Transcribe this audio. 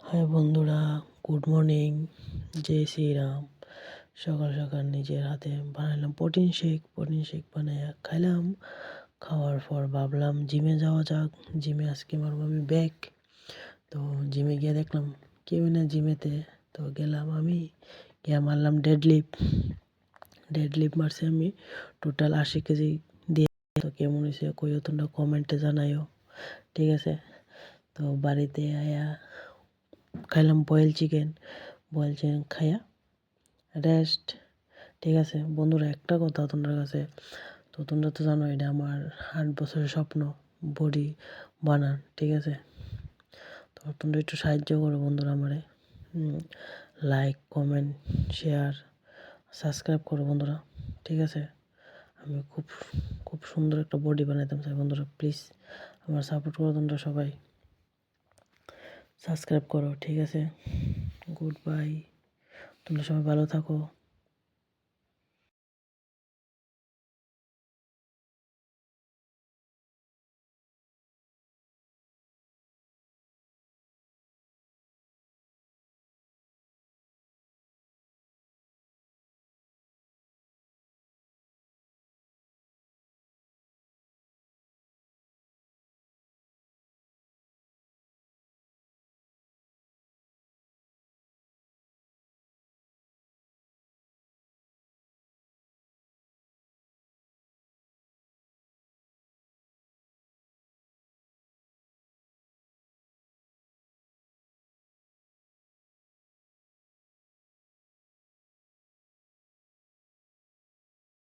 High বন্ধুরা, good morning, জয় শ্রীরাম। সকাল সকাল নিজের হাতে বানালাম প্রোটিন শেক বানাইয়া খাইলাম। খাওয়ার পর ভাবলাম জিমে যাওয়া যাক। জিমে আজকে মারবো আমি ব্যাক। তো জিমে গিয়ে দেখলাম কেউ না জিমেতে। তো গেলাম, আমি গিয়ে মারলাম ডেড লিফট মারছি আমি টোটাল 80 কেজি দিয়ে। তো কেমন হয়েছে কইও, তোমরা কমেন্টে জানাইও, ঠিক আছে? তো বাড়িতে আয়া খাইলাম বয়েল চিকেন খাইয়া রেস্ট। ঠিক আছে বন্ধুরা, একটা কথা তোমার কাছে, তো তোমরা তো জানো এটা আমার 8 বছরের স্বপ্ন, বডি বানান, ঠিক আছে? তো তোমরা একটু সাহায্য করো বন্ধুরা আমারে, লাইক, কমেন্ট, শেয়ার, সাবস্ক্রাইব করো বন্ধুরা, ঠিক আছে? আমি খুব খুব সুন্দর একটা বডি বানাইতাম চাই বন্ধুরা, প্লিজ আমার সাপোর্ট করো, তোমরা সবাই সাবস্ক্রাইব করো, ঠিক আছে? গুড বাই, তোমরা সবাই ভালো থাকো।